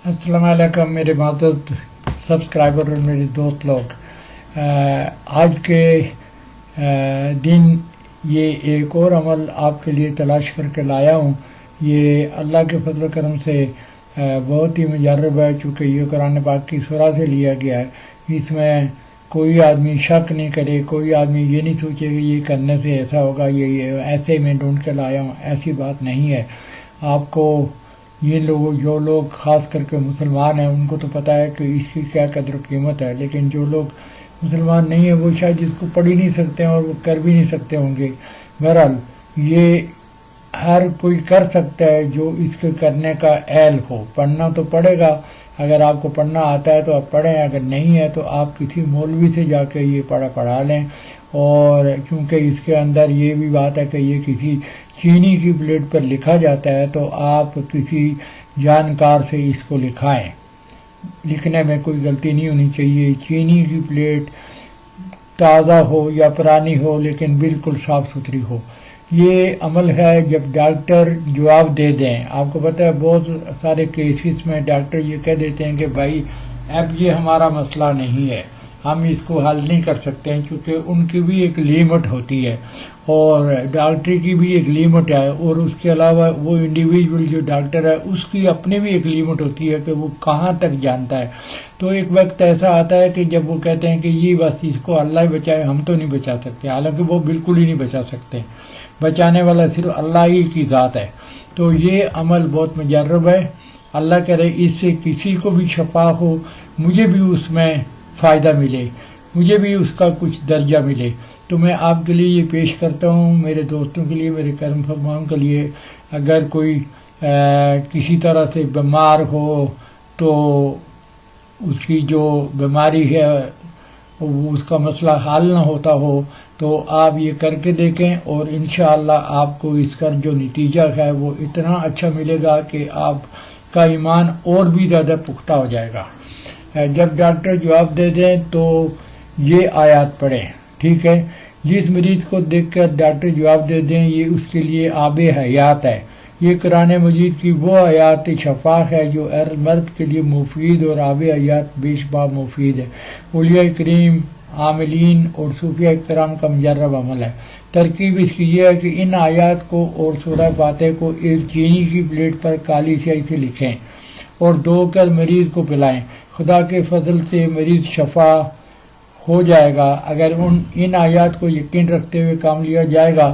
अस्सलाम वालेकुम मेरे मातहत सब्सक्राइबर और मेरे दोस्त लोग। आज के दिन ये एक और अमल आपके लिए तलाश करके लाया हूँ। ये अल्लाह के फजल करम से बहुत ही मुजर्रब है, चूँकि ये कुरान पाक की सूरह से लिया गया है। इसमें कोई आदमी शक नहीं करे, कोई आदमी ये नहीं सोचे कि ये करने से ऐसा होगा, ये ऐसे मैं ढूंढ के लाया हूँ, ऐसी बात नहीं है। आपको ये लोग जो लोग ख़ास करके मुसलमान हैं उनको तो पता है कि इसकी क्या कदर कीमत है, लेकिन जो लोग मुसलमान नहीं है वो शायद इसको पढ़ ही नहीं सकते हैं और वो कर भी नहीं सकते होंगे। बहरहाल ये हर कोई कर सकता है जो इसके करने का अहल हो। पढ़ना तो पड़ेगा, अगर आपको पढ़ना आता है तो आप पढ़ें, अगर नहीं है तो आप किसी मौलवी से जाके ये पढ़ा लें। और चूँकि इसके अंदर ये भी बात है कि ये किसी चीनी की प्लेट पर लिखा जाता है, तो आप किसी जानकार से इसको लिखाएं। लिखने में कोई गलती नहीं होनी चाहिए। चीनी की प्लेट ताज़ा हो या पुरानी हो, लेकिन बिल्कुल साफ़ सुथरी हो। ये अमल है जब डॉक्टर जवाब दे दें। आपको पता है बहुत सारे केसेस में डॉक्टर ये कह देते हैं कि भाई अब ये हमारा मसला नहीं है, हम इसको हल नहीं कर सकते हैं, क्योंकि उनकी भी एक लिमिट होती है और डॉक्टरी की भी एक लिमिट है। और उसके अलावा वो इंडिविजुअल जो डॉक्टर है उसकी अपनी भी एक लिमिट होती है कि वो कहाँ तक जानता है। तो एक वक्त ऐसा आता है कि जब वो कहते हैं कि ये बस इसको अल्लाह ही बचाए, हम तो नहीं बचा सकते, हालांकि वो बिल्कुल ही नहीं बचा सकते। बचाने वाला सिर्फ अल्लाह ही की ज़ात है। तो ये अमल बहुत मुजर्रब है। अल्लाह करे इससे किसी को भी शफा हो, मुझे भी उसमें फ़ायदा मिले, मुझे भी उसका कुछ दर्जा मिले। तो मैं आपके लिए ये पेश करता हूँ, मेरे दोस्तों के लिए, मेरे करम फरमाओं के लिए। अगर कोई किसी तरह से बीमार हो तो उसकी जो बीमारी है उसका मसला हल ना होता हो, तो आप ये करके देखें और इंशाअल्लाह आपको इसका जो नतीजा है वो इतना अच्छा मिलेगा कि आपका ईमान और भी ज़्यादा पुख्ता हो जाएगा। जब डॉक्टर जवाब दे दें तो ये आयत पढ़ें, ठीक है। जिस मरीज़ को देखकर डॉक्टर जवाब दे दें ये उसके लिए आब हयात है। ये कुरान मजीद की वो आयात शफा है जो हर मर्द के लिए मुफीद और आब हयात बेशबा मुफीद है। औलिया करीम, आमिलीन और सूफिया कराम का मुजर्रब अमल है। तरकीब इसकी यह है कि इन आयात को और सूरह फातिहा को एक चीनी की प्लेट पर काली स्याही से लिखें और धोकर मरीज़ को पिलाएं। खुदा के फजल से मरीज़ शफा हो जाएगा। अगर इन आयात को यकीन रखते हुए काम लिया जाएगा